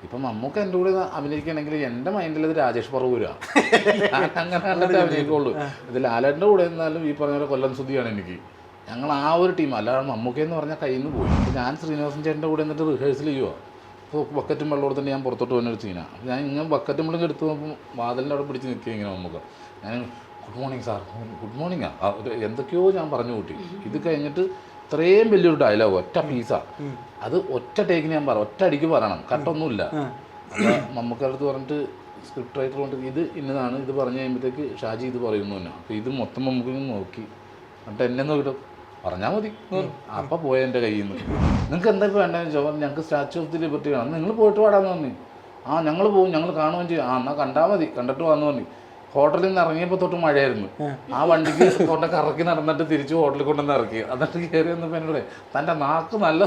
ഇപ്പം മമ്മൂക്ക എൻ്റെ കൂടെ അഭിനയിക്കുകയാണെങ്കിൽ എൻ്റെ മൈൻഡിൽ ഇത് രാജേഷ് പറവൂരാണ്. അങ്ങനെ കണ്ടിട്ട് അഭിനയിക്കുള്ളൂ. ഇത് ലാലേട്ടൻ്റെ കൂടെ എന്നാലും ഈ പറഞ്ഞ പോലെ കൊല്ലം സുധിയാണ് എനിക്ക്. ഞങ്ങൾ ആ ഒരു ടീം. അല്ലാതെ മമ്മൂക്കയെന്ന് പറഞ്ഞാൽ കയ്യിൽ നിന്ന് പോയി. ഞാൻ ശ്രീനിവാസൻ ചേട്ടൻ്റെ കൂടെ എന്നിട്ട് റിഹേഴ്സൽ ചെയ്യുക. അപ്പോൾ ബക്കറ്റും വെള്ളം കൊടുത്തിട്ട് ഞാൻ പുറത്തോട്ട് പോകുന്നൊരു സീനാണ്. ഞാൻ ഇങ്ങനെ ബക്കറ്റും വെള്ളം എടുത്ത് നോക്കുമ്പോൾ വാതിലിൻ്റെ അവിടെ പിടിച്ച് നിൽക്കുക ഇങ്ങനെ മമ്മൂക്ക. ഞാൻ good morning sir, good morning എന്തൊക്കെയോ ഞാൻ പറഞ്ഞു കൂട്ടി. ഇത് കഴിഞ്ഞിട്ട് ഇത്രയും വലിയൊരു ഡയലോഗ് ഒറ്റ പീസാണ്. അത് ഒറ്റ ടേക്കിന് ഞാൻ ഒറ്റ അടിക്ക് പറയണം, കട്ടൊന്നുമില്ല. അപ്പോൾ മമ്മൂക്കയുടെ അടുത്ത് പറഞ്ഞിട്ട് സ്ക്രിപ്റ്റ് റൈറ്റർ കൊണ്ട് ഇത് ഇന്നതാണ്, ഇത് പറഞ്ഞു കഴിയുമ്പോഴത്തേക്ക് ഷാജി ഇത് പറയുന്നു തന്നെ. അപ്പോൾ ഇത് മൊത്തം മമ്മൂക്ക നോക്കി എന്നിട്ട് എന്നെ നോക്കിയിട്ട് പറഞ്ഞാൽ മതി. അപ്പം പോയ എൻ്റെ കയ്യിൽ നിന്ന്. നിങ്ങൾക്ക് എന്താ ഇപ്പോൾ വേണ്ടതെന്ന് ചോദിച്ചാൽ ഞങ്ങൾക്ക് സ്റ്റാച്യു ഓഫ് ദി ലിബർട്ടി കാണാം, നിങ്ങൾ പോയിട്ട് പാടാന്ന് പറഞ്ഞു. ഞങ്ങൾ പോകും, ഞങ്ങൾ കാണുകയും ചെയ്യും. എന്നാൽ കണ്ടാൽ മതി, കണ്ടിട്ട് വന്നു പറഞ്ഞു. ഹോട്ടലിൽ നിന്ന് ഇറങ്ങിയപ്പോൾ തൊട്ട് മഴയായിരുന്നു. ആ വണ്ടിക്ക് കൊണ്ട് കറക്കി നടന്നിട്ട് തിരിച്ച് ഹോട്ടലിൽ കൊണ്ടുവന്ന് ഇറക്കി. എന്നിട്ട് കയറി വന്നപ്പോൾ എന്നോട് തൻ്റെ നാക്ക് നല്ല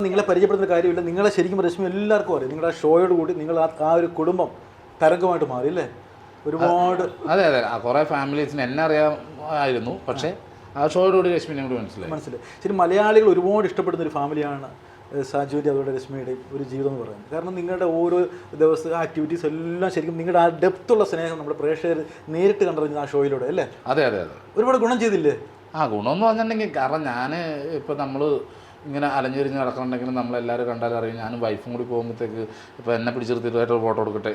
നിങ്ങളെ പരിചയപ്പെടുന്ന കാര്യമില്ല. നിങ്ങളെ ശരിക്കും രശ്മി എല്ലാവർക്കും അറിയാം. നിങ്ങളുടെ ആ ഷോയോട് കൂടി നിങ്ങൾ ആ ഒരു കുടുംബം തരംഗമായിട്ട് മാറി അല്ലേ? ഒരുപാട്. അതെ അതെ, കുറേ ഫാമിലീസിന് എന്നെ അറിയാമായിരുന്നു. പക്ഷേ ആ ഷോയോടുകൂടി രശ്മിനെ കൂടി മനസ്സിലായി. ശരി, മലയാളികൾ ഒരുപാട് ഇഷ്ടപ്പെടുന്ന ഒരു ഫാമിലിയാണ് സാജുവിൻ്റെ അതുപോലെ രശ്മിയുടെയും ഒരു ജീവിതം എന്ന് പറയുന്നത്. കാരണം നിങ്ങളുടെ ഓരോ ദിവസം ആക്ടിവിറ്റീസ് എല്ലാം ശരിക്കും നിങ്ങളുടെ ആ ഡെപ്തുള്ള സ്നേഹം നമ്മുടെ പ്രേക്ഷകർ നേരിട്ട് കണ്ടറിഞ്ഞത് ആ ഷോയിലൂടെ അല്ലേ? അതെ അതെ അതെ, ഒരുപാട് ഗുണം ചെയ്തില്ലേ? ഗുണമെന്ന് പറഞ്ഞിട്ടുണ്ടെങ്കിൽ കാരണം ഞാൻ ഇപ്പോൾ നമ്മൾ ഇങ്ങനെ അലഞ്ഞിരിഞ്ഞ് നടക്കണമെങ്കിൽ നമ്മളെല്ലാവരും കണ്ടാലും അറിയും. ഞാനും വൈഫും കൂടി പോകുമ്പോഴത്തേക്ക് ഇപ്പോൾ എന്നെ പിടിച്ചെടുത്തിട്ട് ഫോട്ടോ എടുക്കട്ടെ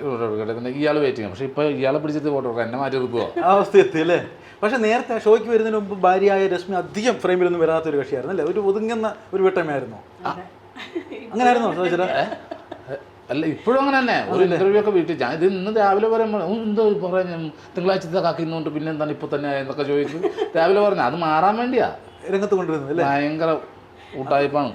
ഇയാൾ വെയിറ്റ് ചെയ്യും. പക്ഷേ ഇപ്പോൾ ഇയാളെ പിടിച്ചിട്ട് ഫോട്ടോ എടുക്കുക, എന്നെ മാറ്റി എടുക്കുക അവസ്ഥ എത്തി അല്ലേ? പക്ഷേ നേരത്തെ ഷോയ്ക്ക് വരുന്നതിന് മുമ്പ് ഭാര്യയായ രശ്മി അധികം ഫ്രെയിമിലൊന്നും വരാത്തൊരു കക്ഷിയായിരുന്നു അല്ലേ? ഒരു ഒതുങ്ങുന്ന ഒരു വീട്ടമ്മയായിരുന്നു. അങ്ങനെയായിരുന്നോ ചോദിച്ചാൽ? അല്ല, ഇപ്പോഴും അങ്ങനെ തന്നെ. ഒരു ഇൻ്റർവ്യൂ ഒക്കെ വീട്ടിൽ ഞാൻ ഇത് ഇന്ന് രാവിലെ പറയുമ്പോൾ എന്തോ പറയാൻ തിങ്കളാഴ്ചത്തെ കാക്കുന്നുണ്ട്, പിന്നെ എന്താണ് ഇപ്പോൾ തന്നെ എന്നൊക്കെ ചോദിക്കും. രാവിലെ പറഞ്ഞു അത് മാറാൻ വേണ്ടിയാ രംഗത്ത് കൊണ്ടുവരുന്നത് അല്ലേ? ഭയങ്കര കൂട്ടായ്പാണ്.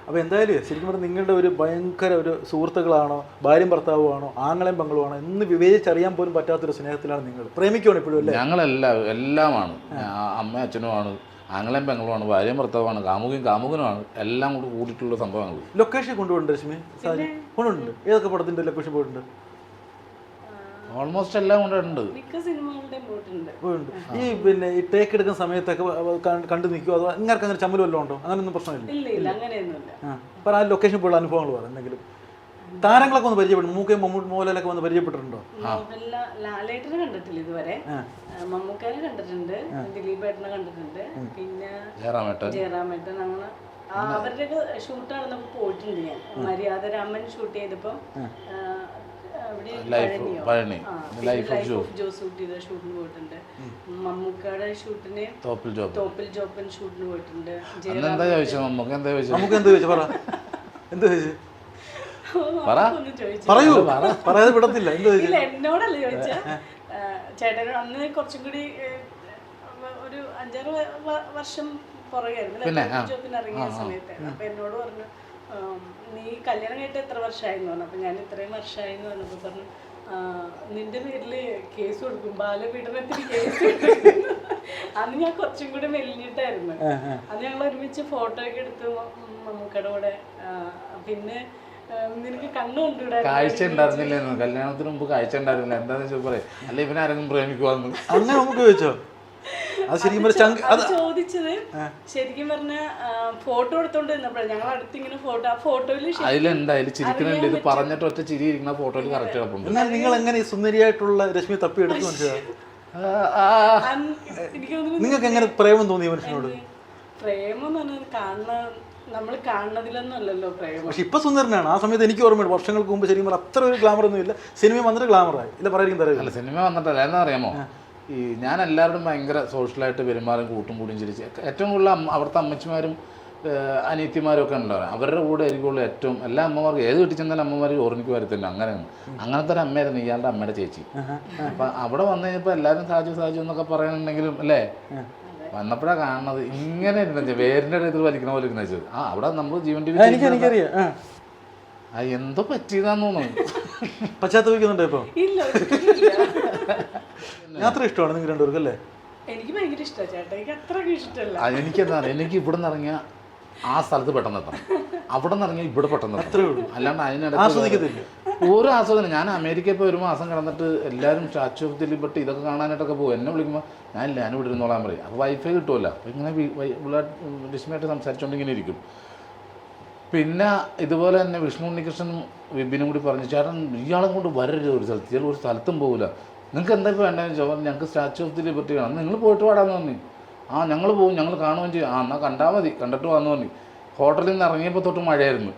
അപ്പോൾ എന്തായാലും ശരിക്കും പറഞ്ഞാൽ നിങ്ങളുടെ ഒരു ഭയങ്കര ഒരു സുഹൃത്തുക്കളാണോ, ഭാര്യയും ഭർത്താവുമാണോ, ആങ്ങളെയും പെങ്ങളുമാണോ എന്ന് വിവേചിച്ചറിയാൻ പോലും പറ്റാത്തൊരു സ്നേഹത്തിലാണ് നിങ്ങൾ. പ്രേമിക്കുകയാണ് ഇപ്പോഴും അല്ലേ? എല്ലാമാണ്. അമ്മയും അച്ഛനുമാണ്, ആങ്ങളെയും പെങ്ങളുമാണ്, ഭാര്യയും ഭർത്താവാണ്, കാമുകനുമാണ്, എല്ലാം കൂടി കൂടിയിട്ടുള്ള സംഭവങ്ങൾ. ലൊക്കേഷൻ കൊണ്ടുപോയിട്ടുണ്ട് രശ്മി? കൊണ്ടുപോയിട്ടുണ്ട്. ഏതൊക്കെ പടത്തിൻ്റെ ലൊക്കേഷൻ പോയിട്ടുണ്ട്? ഓൾമോസ്റ്റ് എല്ലാം കൊണ്ടുപോയിട്ടുണ്ട്. പോയിട്ടുണ്ട്. ഈ പിന്നെ ഈ ടേക്ക് എടുക്കുന്ന സമയത്തൊക്കെ കണ്ടു നിൽക്കുമോ, അതോ ഇങ്ങനെ അങ്ങനെ ചമ്മൽ വല്ലതും ഉണ്ടോ? അങ്ങനെയൊന്നും പ്രശ്നമില്ല. അപ്പോൾ ആ ലൊക്കേഷൻ പോയുള്ള അനുഭവങ്ങൾ പറയാം. എന്തെങ്കിലും താരങ്ങളൊക്കെ ഒന്ന് പരിചയപ്പെടും. മൂക്കയും മോഹൻലാലൊക്കെ വന്ന് പരിചയപ്പെട്ടിട്ടുണ്ടോ? ലാലേട്ടനെ കണ്ടിട്ടില്ല ഇതുവരെ. മമ്മൂക്കനെ കണ്ടിട്ടുണ്ട്, ദിലീപേട്ടനെ കണ്ടിട്ടുണ്ട്, പിന്നെ ജയറാമേട്ടൻ. അങ്ങനെ അവരുടെയൊക്കെ ഷൂട്ട് നടന്നപ്പോൾ പോയിട്ടുണ്ട്. ഞാൻ മര്യാദ രാമൻ ഷൂട്ട് ചെയ്തപ്പോൾ ഷൂട്ടിന് പോയിട്ടുണ്ട്. മമ്മൂക്കയുടെ ഷൂട്ടിന് തോപ്പിൽ ജോപ്പൻ ഷൂട്ടിന് പോയിട്ടുണ്ട്. എന്നോടല്ല ചോദിച്ച ചേട്ടനോട്. അന്ന് കുറച്ചും കൂടി ഒരു 5-6 വർഷം പുറകെയായിരുന്നു ജോബിന് ഇറങ്ങിയ സമയത്ത്. അപ്പൊ എന്നോട് പറഞ്ഞു നീ കല്യാണം കഴിഞ്ഞിട്ട് എത്ര വർഷമായിരുന്നു പറഞ്ഞു. അപ്പൊ ഞാൻ ഇത്രയും വർഷമായിന്ന് പറഞ്ഞപ്പോ പറഞ്ഞു നിന്റെ പേരില് കേസ് കൊടുക്കും, ബാലപീഡനത്തിന് കേസ് കൊടുക്കും. അന്ന് ഞാൻ കുറച്ചും കൂടി മെലിഞ്ഞിട്ടായിരുന്നു. അന്ന് ഞങ്ങൾ ഒരുമിച്ച് ഫോട്ടോ ഒക്കെ എടുത്തു മമ്മൂക്കയുടെ കൂടെ. പിന്നെ നിനക്ക് കണ്ണുകൊണ്ടിവിടെ കാഴ്ച ഉണ്ടായിരുന്നില്ലെന്ന്, കല്യാണത്തിന് മുമ്പ് കാഴ്ച ഉണ്ടായിരുന്നില്ല. എന്താന്ന് വെച്ചാൽ പറയാം, അല്ല ഇവനാരെങ്കിലും പ്രേമിക്കുവാന്ന് അങ്ങനെ നമുക്ക് ചോദിച്ചോ? ചോദിച്ചത് ശരിക്കും പറഞ്ഞ ഫോട്ടോ എടുത്തോണ്ട് നിന്നപ്പോഴാണ് ഞങ്ങൾ അടുത്ത് ഇങ്ങനെ ഫോട്ടോ. ആ ഫോട്ടോയില് അതിലെന്തായാലും ചിരിക്കുന്നുണ്ട്. ഇത് പറഞ്ഞിട്ട് ഒറ്റ ചിരി ഇരിക്കുന്ന ഫോട്ടോയിൽ കറക്റ്റ് കിടപ്പുണ്ട്. എന്നാൽ നിങ്ങൾ എങ്ങനെ സുന്ദരിയായിട്ടുള്ള രശ്മി തപ്പി എടുത്തു മനസ്സിലാവും? നിങ്ങൾക്ക് എങ്ങനെ പ്രേമം തോന്നി മനുഷ്യനോട്? പ്രേമം എന്ന് പറഞ്ഞാൽ നമ്മൾ കാണുന്നതിലൊന്നും അല്ലല്ലോ പ്രേമം. പക്ഷെ ഇപ്പൊ സുന്ദരനാണ്. ആ സമയത്ത് എനിക്ക് ഓർമ്മയുണ്ട്, വർഷങ്ങൾക്ക് മുമ്പ് ശരിക്കും അത്ര ഒരു ഗ്ലാമർ ഒന്നും ഇല്ല. സിനിമ വന്നിട്ട് ഗ്ലാമറായി ഇല്ല പറയാൻ. അല്ല, സിനിമ വന്നിട്ടല്ല. എന്താ അറിയാമോ, ഈ ഞാൻ എല്ലാവരോടും ഭയങ്കര സോഷ്യലായിട്ട് പെരുമാറും, കൂട്ടും കൂടിയും ചിരിച്ച്. ഏറ്റവും കൂടുതൽ അവിടുത്തെ അമ്മച്ചിമാരും അനിയത്തിമാരും ഒക്കെ ഉണ്ടാവും. അവരുടെ കൂടെ ആയിരിക്കുള്ളൂ ഏറ്റവും. എല്ലാ അമ്മമാർക്കും ഏത് വീട്ടിൽ ചെന്നാലും അമ്മമാർ ഓർമ്മിക്ക് വരത്തില്ല. അങ്ങനത്തെ ഒരു അമ്മയായിരുന്നു ഇയാളുടെ അമ്മയുടെ ചേച്ചി. അപ്പം അവിടെ വന്നു കഴിഞ്ഞപ്പോൾ എല്ലാവരും സാജു എന്നൊക്കെ പറയാനുണ്ടെങ്കിലും അല്ലേ, വന്നപ്പോഴാണ് കാണുന്നത് ഇങ്ങനെ ഇരുന്ന വേരിൻ്റെ ഇതിൽ വലിക്കണ പോലെ ഇരുന്ന വെച്ചത്. അവിടെ നമ്മൾ ജീവൻ ടി വി എന്തോ പറ്റിയതാന്ന് തോന്നുന്നു. പശ്ചാത്തപിക്കുന്നുണ്ടോ ഇപ്പൊ? യാത്ര ഇഷ്ടമാണ് നിങ്ങൾ രണ്ടുപേർക്കും അല്ലേ? എനിക്ക് ഭയങ്കര ഇഷ്ടമാണ് ചേട്ടാ. എനിക്ക് അത്രയ്ക്ക് ഇഷ്ടമല്ല. എനിക്കെന്താ, എനിക്ക് ഇവിടെ നിന്ന് ഇറങ്ങിയ ആ സ്ഥലത്ത് പെട്ടെന്ന് എത്തണം, അവിടെ നിന്ന് ഇറങ്ങിയ ഇവിടെ പെട്ടെന്ന് എത്തണം. അല്ലാണ്ട് അതിനിടയ്ക്ക് ഒരു ആസ്വാദനം. ഞാൻ അമേരിക്കയിൽ ഇപ്പോൾ 1 മാസം കിടന്നിട്ട് എല്ലാവരും സ്റ്റാച്യു ഓഫ് ദി ലിബർട്ടി ഇതൊക്കെ കാണാനായിട്ടൊക്കെ പോകും. എന്നെ വിളിക്കുമ്പോൾ ഞാൻ ഇവിടെ ഇരുന്നോളാൻ പറയും. അപ്പോൾ വൈഫൈ കിട്ടുമല്ലോ. അപ്പോൾ ഇങ്ങനെ ഡിസ്മയായിട്ട് സംസാരിച്ചുകൊണ്ട് ഇങ്ങനെ ഇരിക്കും. പിന്നെ ഇതുപോലെ തന്നെ വിഷ്ണു ഉണ്ണികൃഷ്ണൻ വിപിനും കൂടി പറഞ്ഞു, ചേട്ടൻ ഇയാളെ കൊണ്ട് വരരുത് ഒരു സ്ഥലത്ത്, ഇയാൾ ഒരു സ്ഥലത്തും പോകില്ല, നിങ്ങൾക്ക് എന്താ ഇപ്പോൾ വേണ്ടതെന്ന് ചോദിച്ചാൽ ഞങ്ങൾക്ക് സ്റ്റാച്യു ഓഫ് ദി ലിബർട്ടി കാണാം, നിങ്ങൾ പോയിട്ട് പാടാന്ന് പറഞ്ഞു. ആ ഞങ്ങൾ പോകും, ഞങ്ങൾ കാണുകയും ചെയ്യും. എന്നാൽ കണ്ടാൽ മതി, കണ്ടിട്ട് വന്നു പറഞ്ഞു. ഹോട്ടലിൽ നിന്ന് ഇറങ്ങിയപ്പോൾ തൊട്ട് മഴയായിരുന്നു.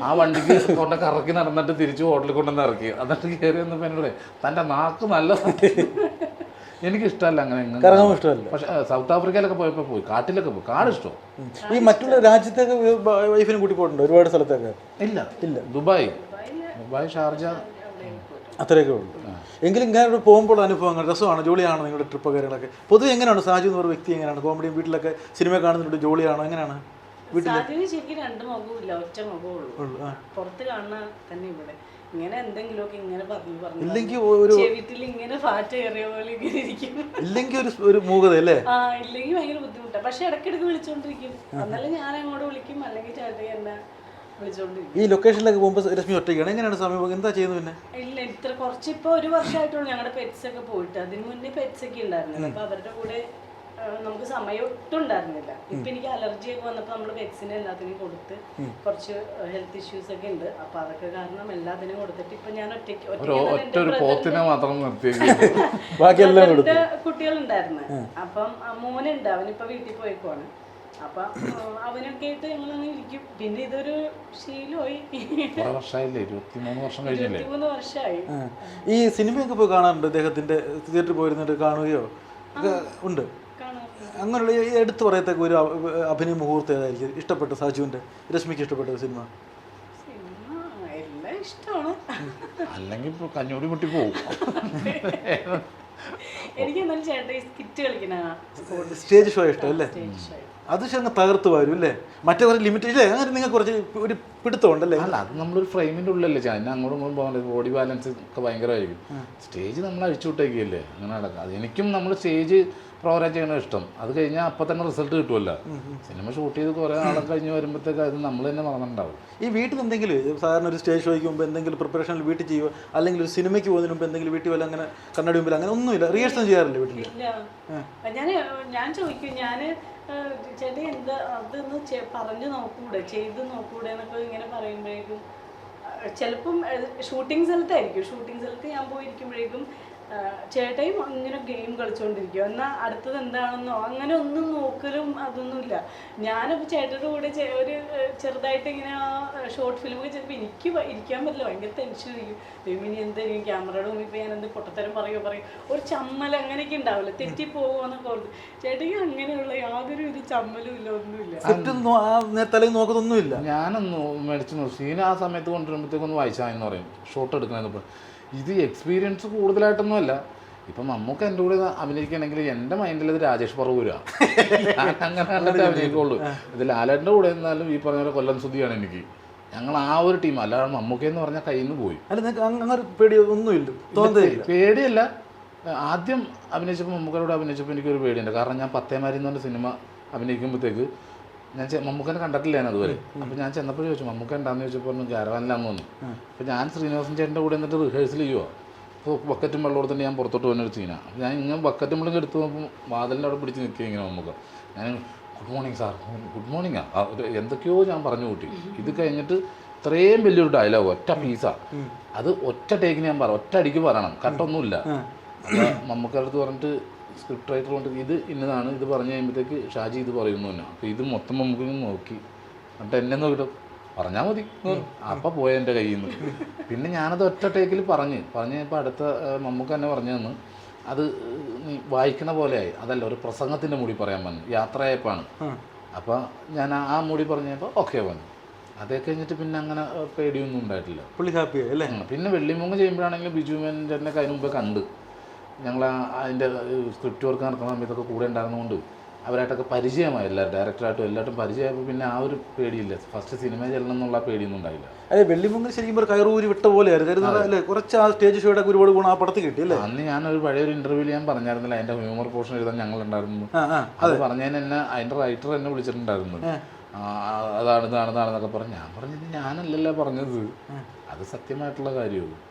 ആ വണ്ടിക്ക് കൊണ്ട് കറക്കി നടന്നിട്ട് തിരിച്ച് ഹോട്ടലിൽ കൊണ്ടുവന്ന് ഇറക്കി. എന്നിട്ട് കയറി വന്നപ്പോൾ എന്നോട് തൻ്റെ നാക്ക് നല്ല എനിക്കിഷ്ടമല്ല അങ്ങനെ കറങ്ങാൻ ഇഷ്ടമല്ല. പക്ഷേ സൗത്ത് ആഫ്രിക്കയിലൊക്കെ പോയപ്പോൾ പോയി, കാട്ടിലൊക്കെ പോയി, കാട് ഇഷ്ടം. ഈ മറ്റുള്ള രാജ്യത്തൊക്കെ വൈഫിനെ കൂട്ടി പോയിട്ടുണ്ട് ഒരുപാട് സ്ഥലത്തൊക്കെ? ഇല്ല, ദുബായ്, ഷാർജ അത്രയൊക്കെ ഉള്ളൂ. എങ്കിലും ഇങ്ങനെ പോകുമ്പോൾ അനുഭവങ്ങൾ രസമാണ്, ജോളിയാണോ നിങ്ങളുടെ ട്രിപ്പ് കാര്യങ്ങളൊക്കെ? പൊതുവെ എങ്ങനെയാണ് സാജു എന്ന് പറയുന്ന വ്യക്തി? എങ്ങനെയാണ് കോമഡിയും വീട്ടിലൊക്കെ സിനിമ കാണുന്നുണ്ട്, ജോളിയാണോ എങ്ങനെയാണ്? ശരിക്കും 2 മുഖവും ഒറ്റ മുഖമുള്ളൂ. പുറത്ത് കാണാൻ തന്നെ ഇവിടെ ഇങ്ങനെ എന്തെങ്കിലുമൊക്കെ ഇങ്ങനെ പറഞ്ഞു ഇല്ലെങ്കിൽ വീട്ടിൽ ഇങ്ങനെ ഫാറ്റ് കയറിയ പോലെ ഇങ്ങനെ ഇരിക്കും. ഇല്ലെങ്കിൽ ഒരു മൂകത അല്ലേ? ഇല്ലെങ്കിൽ ഭയങ്കര ബുദ്ധിമുട്ടാണ്. പക്ഷെ ഇടയ്ക്കിടയ്ക്ക് വിളിച്ചോണ്ടിരിക്കും. എന്നാലും ഞാൻ അങ്ങോട്ട് വിളിക്കും, അല്ലെങ്കിൽ ചേട്ടൻ എന്നെ വിളിച്ചോണ്ടിരിക്കും. ഈ ലൊക്കേഷനിലൊക്കെ പോകുമ്പോൾ രശ്മി ഒറ്റയ്ക്കാണ്? എങ്ങനെയാണ് സമയം എന്താ ചെയ്യുന്നത് പിന്നെ? ഇല്ല, ഇത്ര കുറച്ചിപ്പോൾ 1 വർഷമായിട്ടുള്ളൂ ഞങ്ങളുടെ പെറ്റ്സ് ഒക്കെ പോയിട്ട്. അതിന് മുന്നേ പെറ്റ്സ് ഒക്കെ ഉണ്ടായിരുന്നില്ല. അപ്പൊ അവരുടെ കൂടെ നമുക്ക് സമയം ഒട്ടും ഉണ്ടായിരുന്നില്ല. ഇപ്പൊ എനിക്ക് അലർജി ഒക്കെ വന്നപ്പോൾ നമ്മൾ പെറ്റ്സിനെ എല്ലാത്തിനും കൊടുത്ത് കുറച്ച് ഹെൽത്ത് ഇഷ്യൂസ് ഒക്കെ ഉണ്ട്. അപ്പൊ അതൊക്കെ കാരണം എല്ലാത്തിനും കൊടുത്തിട്ട് ഇപ്പൊ ഞാൻ കുട്ടികളുണ്ടായിരുന്നു. അപ്പം മോനുണ്ട്, അവനിപ്പോ വീട്ടിൽ പോയിക്കോണ്. അപ്പൊ അവനൊക്കെ ആയിട്ട് ഞങ്ങൾ അങ്ങനെ ഇരിക്കും. പിന്നെ ഇതൊരു ശീലമായി. 23 വർഷമായി. ഈ സിനിമയൊക്കെ പോയി കാണാറുണ്ട്? അദ്ദേഹത്തിന്റെ തിയേറ്ററിൽ പോയിരുന്നിട്ട് കാണുകയോ ഉണ്ട്? അങ്ങനെയുള്ള എടുത്തു പറയത്തക്ക ഒരു അഭിനയ മുഹൂർത്തം ഏതായിരിക്കും ഇഷ്ടപ്പെട്ട സാജുവിന്റെ, രശ്മിക്ക് ഇഷ്ടപ്പെട്ട സിനിമ? എല്ലാം ഇഷ്ടമാണ്. അല്ലെങ്കിൽ കഞ്ഞൂടി മുട്ടി പോകും. എനിക്ക് എന്നാലും ചേട്ടൻ ഈ സ്കിറ്റ് കളിക്കുന്ന സ്റ്റേജ് ഷോ ഇഷ്ടം അല്ലേ? അത് ശരി, തകർത്ത് വരും അല്ലേ? മറ്റേ കുറച്ച് ലിമിറ്റേഷൻ അങ്ങനെ നിങ്ങൾക്ക് കുറച്ച് ഒരു പിടുത്തമുണ്ടല്ലേ? അല്ല, അത് നമ്മളൊരു ഫ്രെയിമിൻ്റെ ഉള്ളിലല്ലേ ചെയ്യാൻ. അങ്ങോട്ടും ഇങ്ങോട്ടും പോകാൻ ബോഡി ബാലൻസ് ഒക്കെ ഭയങ്കരമായിരിക്കും. സ്റ്റേജ് നമ്മൾ അഴിച്ചു വിട്ടേക്കല്ലേ, അങ്ങനെ നടക്കാം. അത് എനിക്കും നമ്മൾ സ്റ്റേജ് പ്രോഗ്രാം ചെയ്യണ ഇഷ്ടം. അത് കഴിഞ്ഞാൽ അപ്പം തന്നെ റിസൾട്ട് കിട്ടുമല്ലോ. സിനിമ ഷൂട്ട് ചെയ്ത് കുറേ നാളെ കഴിഞ്ഞ് വരുമ്പോഴത്തേക്ക് അത് നമ്മൾ തന്നെ മറന്നിട്ടുണ്ടാവും. ഈ വീട്ടിൽ എന്തെങ്കിലും സാധാരണ ഒരു സ്റ്റേജ് ഷോയ്ക്ക് മുമ്പ് എന്തെങ്കിലും പ്രിപ്പറേഷനിൽ വീട്ടിൽ ചെയ്യുമോ? അല്ലെങ്കിൽ ഒരു സിനിമയ്ക്ക് പോകുന്നതിന് മുമ്പ് എന്തെങ്കിലും വീട്ടിൽ വല്ല അങ്ങനെ കണ്ണാടി മുമ്പിൽ അങ്ങനെ ഒന്നുമില്ല? റിഹേഴ്സൽ ചെയ്യാറില്ല വീട്ടിൽ? ഞാൻ ചോദിക്കും, ഞാൻ ചേട്ടൻ എന്താ അതൊന്ന് പറഞ്ഞു നോക്കൂടെ, ചെയ്ത് നോക്കൂടെ എന്നൊക്കെ ഇങ്ങനെ പറയുമ്പോഴേക്കും ചിലപ്പം ഷൂട്ടിംഗ് സ്ഥലത്ത് ഞാൻ പോയിരിക്കുമ്പോഴേക്കും ചേട്ടയും ഇങ്ങനെ ഗെയിം കളിച്ചുകൊണ്ടിരിക്കും. എന്നാൽ അടുത്തത് എന്താണെന്നോ അങ്ങനെ ഒന്നും നോക്കലും അതൊന്നുമില്ല. ഞാനിപ്പോൾ ചേട്ടൻ്റെ കൂടെ ഒരു ചെറുതായിട്ട് ഇങ്ങനെ ആ ഷോർട്ട് ഫിലിമൊക്കെ ചിലപ്പോൾ എനിക്ക് ഇരിക്കാൻ പറ്റില്ല, ഭയങ്കര ടെൻഷൻ ഇരിക്കും. ദൈവമിനി എന്തായിരിക്കും ക്യാമറയുടെ മുമ്പിൽ ഇപ്പോൾ ഞാൻ എന്ത് പൊട്ടത്തരം പറയും ഒരു ചമ്മൽ അങ്ങനെയൊക്കെ ഉണ്ടാവില്ല, തെറ്റിപ്പോകുമെന്നൊക്കെ ഓർത്ത്. ചേട്ടയ്ക്ക് അങ്ങനെയുള്ള യാതൊരു ഇത് ചമ്മലും ഇല്ല, ഒന്നുമില്ല. തലയിൽ നോക്കുന്നൊന്നുമില്ല. ഞാനൊന്ന് മേടിച്ചു സീൻ ആ സമയത്ത് കൊണ്ടുവരുമ്പോഴത്തേക്കൊന്ന് വായിച്ചാന്ന് പറയും ഷോട്ട് എടുക്കണമെന്ന്. ഇത് എക്സ്പീരിയൻസ് കൂടുതലായിട്ടൊന്നുമല്ല. ഇപ്പം നമുക്ക് എൻ്റെ കൂടെ അഭിനയിക്കണമെങ്കിൽ എൻ്റെ മൈൻഡിൽ ഇത് രാജേഷ് പറവൂരാണ്. അങ്ങനെ കണ്ടിട്ട് അഭിനയിക്കുള്ളൂ. ഇത് ലാലേട്ടൻ്റെ കൂടെ എന്നാലും ഈ പറഞ്ഞ പോലെ കൊല്ലം സുധിയാണ് എനിക്ക്. ഞങ്ങൾ ആ ഒരു ടീം. അല്ലാതെ മമ്മൂക്കയെന്ന് പറഞ്ഞാൽ കയ്യിൽ നിന്ന് പോയി. അങ്ങനെ പേടിയല്ല. ആദ്യം അഭിനയിച്ചപ്പോൾ മമ്മൂക്കയോട് അഭിനയിച്ചപ്പോൾ എനിക്കൊരു പേടിയുണ്ട്. കാരണം ഞാൻ പത്തേമാരി എന്ന് പറഞ്ഞ സിനിമ അഭിനയിക്കുമ്പോഴത്തേക്ക് ഞാൻ മമ്മൂക്കനെ കണ്ടിട്ടില്ല ഞാൻ അതുവരെ. അപ്പോൾ ഞാൻ ചെന്നപ്പോൾ ചോദിച്ചു മമ്മൂക്ക ഉണ്ടാന്ന് ചോദിച്ചപ്പോൾ പറഞ്ഞു ക്യാരവാനിലാന്ന് തോന്നി. അപ്പോൾ ഞാൻ ശ്രീനിവാസൻ ചേട്ടൻ്റെ കൂടെ എന്നിട്ട് റിഹേഴ്സൽ ചെയ്യുക. അപ്പോൾ ബക്കറ്റും വെള്ളം കൊടുത്തിട്ട് ഞാൻ പുറത്തോട്ട് പോകുന്നൊരു സീനാണ്. അപ്പോൾ ഞാൻ ഇങ്ങനെ ബക്കറ്റും വെള്ളം എടുത്ത് നോക്കുമ്പോൾ വാതിലിൻ്റെ അവിടെ പിടിച്ച് നിൽക്കുക ഇങ്ങനെ മമ്മൂക്ക. ഞാൻ good morning sir, good morning എന്തൊക്കെയോ ഞാൻ പറഞ്ഞു കൂട്ടി. ഇത് കഴിഞ്ഞിട്ട് ഇത്രയും വലിയൊരു ഡയലോഗ് ഒറ്റ പീസാണ്. അത് ഒറ്റ ടേക്കിന് ഞാൻ ഒറ്റ അടിക്ക് പറയണം, കട്ടൊന്നുമില്ല. അപ്പോൾ മമ്മൂക്കടുത്ത് പറഞ്ഞിട്ട് സ്ക്രിപ്റ്റ് റൈറ്റർ കൊണ്ട് ഇത് ഇന്നതാണ്, ഇത് പറഞ്ഞു കഴിയുമ്പോഴത്തേക്ക് ഷാജി ഇത് പറയുന്നു തന്നെ. അപ്പോൾ ഇത് മൊത്തം നമുക്ക് നോക്കി എന്നിട്ട് എന്നെ നോക്കിയിട്ട് പറഞ്ഞാൽ മതി അപ്പം പോയ എൻ്റെ കയ്യിൽ നിന്ന്. പിന്നെ ഞാനത് ഒറ്റ ടേക്കിൽ പറഞ്ഞു കഴിഞ്ഞപ്പോൾ അടുത്ത മമ്മൂക്ക തന്നെ പറഞ്ഞു തന്നു അത് നീ വായിക്കുന്ന പോലെയായി. അതല്ല, ഒരു പ്രസംഗത്തിൻ്റെ മൂടി പറയാൻ പറഞ്ഞു, യാത്രയപ്പാണ്. അപ്പോൾ ഞാൻ ആ മൂടി പറഞ്ഞപ്പോൾ ഓക്കെ പറഞ്ഞു. അതേ കഴിഞ്ഞിട്ട് പിന്നെ അങ്ങനെ പേടിയൊന്നും ഉണ്ടായിട്ടില്ല. പുള്ളി ഹാപ്പിയായി അല്ലേ? പിന്നെ വെള്ളിമൂങ്ങ ചെയ്യുമ്പോഴാണെങ്കിലും ബിജു മേനോനെ അതിന് മുമ്പേ കണ്ട് ഞങ്ങൾ അതിൻ്റെ സ്ക്രിപ്റ്റ് വർക്ക് നടക്കുന്ന സമയത്തൊക്കെ കൂടെ ഉണ്ടായിരുന്നതുകൊണ്ട് അവരായിട്ടൊക്കെ പരിചയമായി. എല്ലാവരും ഡയറക്ടറായിട്ടും എല്ലാവരും പരിചയമായപ്പോൾ പിന്നെ ആ ഒരു പേടിയില്ല. ഫസ്റ്റ് സിനിമ ചെല്ലണം എന്നുള്ള പേടിയൊന്നും ഉണ്ടായില്ല. അതെ, വെള്ളിമൂങ്ങ ശരിക്കും ഒരു കയറൂരി വിട്ട പോലെയായിരുന്നു അല്ലേ? കുറച്ച് ആ സ്റ്റേജ് ഷോയുടെ ഒരുപാട് ഗുണം ആ പടത്തിൽ കിട്ടി അല്ലേ? അന്ന് ഞാനൊരു പഴയൊരു ഇന്റർവ്യൂവിൽ ഞാൻ പറഞ്ഞായിരുന്നില്ല അതിൻ്റെ ഹ്യൂമർ പോർഷൻ എഴുതാൻ ഞങ്ങളുണ്ടായിരുന്നു. അത് പറഞ്ഞതിന് എന്നെ അതിൻ്റെ റൈറ്റർ എന്നെ വിളിച്ചിട്ടുണ്ടായിരുന്നു. അതാണ് ഇതാണെന്നൊക്കെ പറഞ്ഞ് ഞാൻ പറഞ്ഞത് ഞാനല്ലല്ലോ പറഞ്ഞത്, അത് സത്യമായിട്ടുള്ള കാര്യവും.